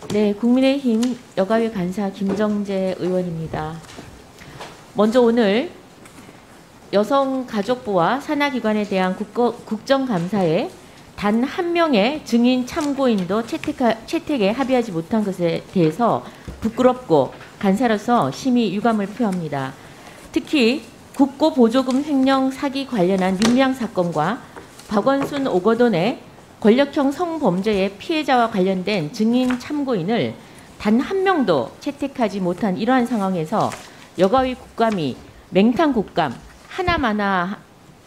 네, 국민의힘 여가위 간사 김정재 의원입니다. 먼저 오늘 여성가족부와 산하기관에 대한 국정감사에 단 한 명의 증인 참고인도 채택에 합의하지 못한 것에 대해서 부끄럽고 간사로서 심히 유감을 표합니다. 특히 국고보조금 횡령 사기 관련한 민량 사건과 박원순 오거돈의 권력형 성범죄의 피해자와 관련된 증인 참고인을 단 한 명도 채택하지 못한 이러한 상황에서 여가위 국감이 맹탕 국감, 하나마나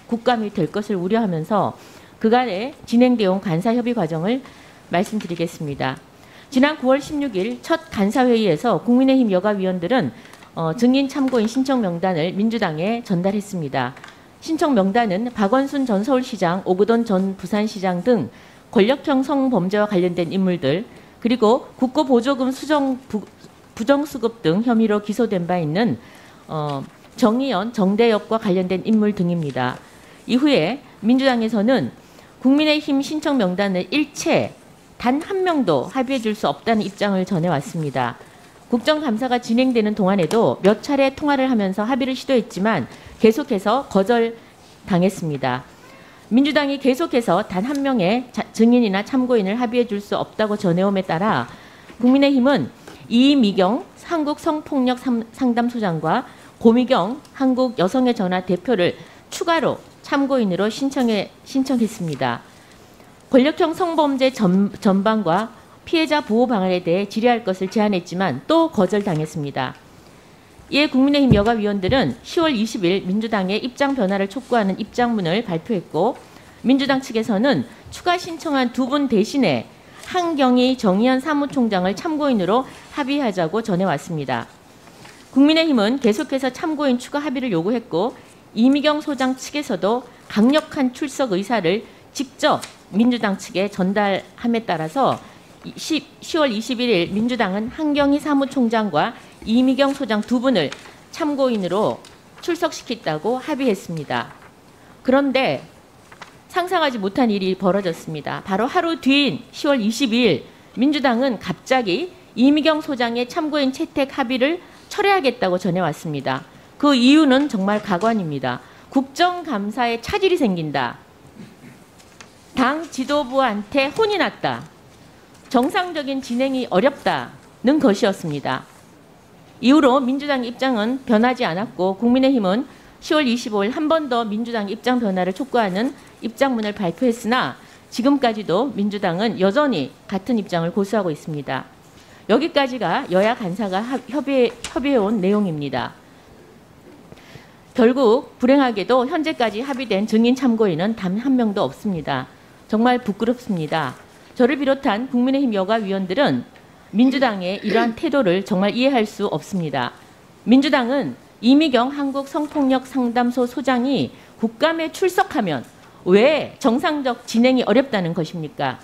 국감이 될 것을 우려하면서 그간의 진행되어 온 간사협의 과정을 말씀드리겠습니다. 지난 9월 16일 첫 간사회의에서 국민의힘 여가위원들은 증인 참고인 신청 명단을 민주당에 전달했습니다. 신청 명단은 박원순 전 서울시장, 오거돈 전 부산시장 등 권력형 성범죄와 관련된 인물들, 그리고 국고보조금 부정수급 등 혐의로 기소된 바 있는 정의연, 정대엽과 관련된 인물 등입니다. 이후에 민주당에서는 국민의힘 신청 명단을 일체 단 한 명도 합의해 줄 수 없다는 입장을 전해왔습니다. 국정감사가 진행되는 동안에도 몇 차례 통화를 하면서 합의를 시도했지만 계속해서 거절당했습니다. 민주당이 계속해서 단 한 명의 증인이나 참고인을 합의해 줄 수 없다고 전해옴에 따라 국민의힘은 이미경 한국성폭력상담소장과 고미경 한국여성의전화 대표를 추가로 참고인으로 신청했습니다. 권력형 성범죄 전반과 피해자 보호 방안에 대해 질의할 것을 제안했지만 또 거절당했습니다. 이에 국민의힘 여가위원들은 10월 20일 민주당의 입장 변화를 촉구하는 입장문을 발표했고, 민주당 측에서는 추가 신청한 두 분 대신에 한경희 정의연 사무총장을 참고인으로 합의하자고 전해왔습니다. 국민의힘은 계속해서 참고인 추가 합의를 요구했고, 이미경 소장 측에서도 강력한 출석 의사를 직접 민주당 측에 전달함에 따라서 10월 21일 민주당은 한경희 사무총장과 이미경 소장 두 분을 참고인으로 출석시켰다고 합의했습니다. 그런데 상상하지 못한 일이 벌어졌습니다. 바로 하루 뒤인 10월 22일 민주당은 갑자기 이미경 소장의 참고인 채택 합의를 철회하겠다고 전해왔습니다. 그 이유는 정말 가관입니다. 국정감사에 차질이 생긴다. 당 지도부한테 혼이 났다. 정상적인 진행이 어렵다는 것이었습니다. 이후로 민주당 입장은 변하지 않았고, 국민의힘은 10월 25일 한 번 더 민주당 입장 변화를 촉구하는 입장문을 발표했으나 지금까지도 민주당은 여전히 같은 입장을 고수하고 있습니다. 여기까지가 여야 간사가 협의해온 내용입니다. 결국 불행하게도 현재까지 합의된 증인 참고인은 단 한 명도 없습니다. 정말 부끄럽습니다. 저를 비롯한 국민의힘 여가위원들은 민주당의 이러한 태도를 정말 이해할 수 없습니다. 민주당은 이미경 한국성폭력상담소 소장이 국감에 출석하면 왜 정상적 진행이 어렵다는 것입니까?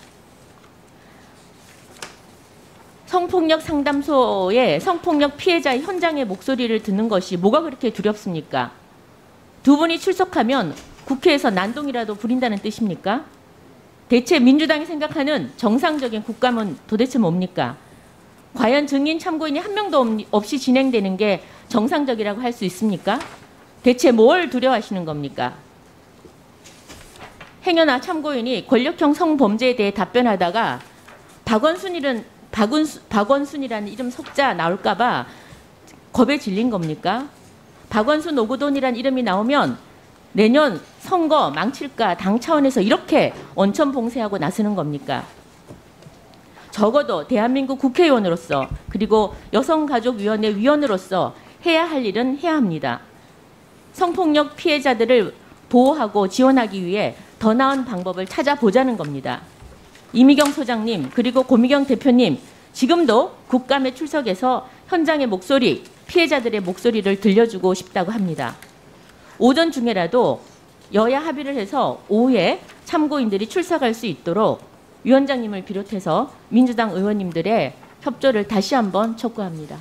성폭력 상담소의 성폭력 피해자의 현장의 목소리를 듣는 것이 뭐가 그렇게 두렵습니까? 두 분이 출석하면 국회에서 난동이라도 부린다는 뜻입니까? 대체 민주당이 생각하는 정상적인 국감은 도대체 뭡니까? 과연 증인 참고인이 한 명도 없이 진행되는 게 정상적이라고 할 수 있습니까? 대체 뭘 두려워하시는 겁니까? 행여나 참고인이 권력형 성범죄에 대해 답변하다가 박원순이라는 이름 석자 나올까 봐 겁에 질린 겁니까? 박원순 오거돈이라는 이름이 나오면 내년 선거 망칠까 당 차원에서 이렇게 원천봉쇄하고 나서는 겁니까? 적어도 대한민국 국회의원으로서, 그리고 여성가족위원회 위원으로서 해야 할 일은 해야 합니다. 성폭력 피해자들을 보호하고 지원하기 위해 더 나은 방법을 찾아보자는 겁니다. 이미경 소장님, 그리고 고미경 대표님, 지금도 국감에 출석해서 현장의 목소리, 피해자들의 목소리를 들려주고 싶다고 합니다. 오전 중에라도 여야 합의를 해서 오후에 참고인들이 출석할 수 있도록 위원장님을 비롯해서 민주당 의원님들의 협조를 다시 한번 촉구합니다.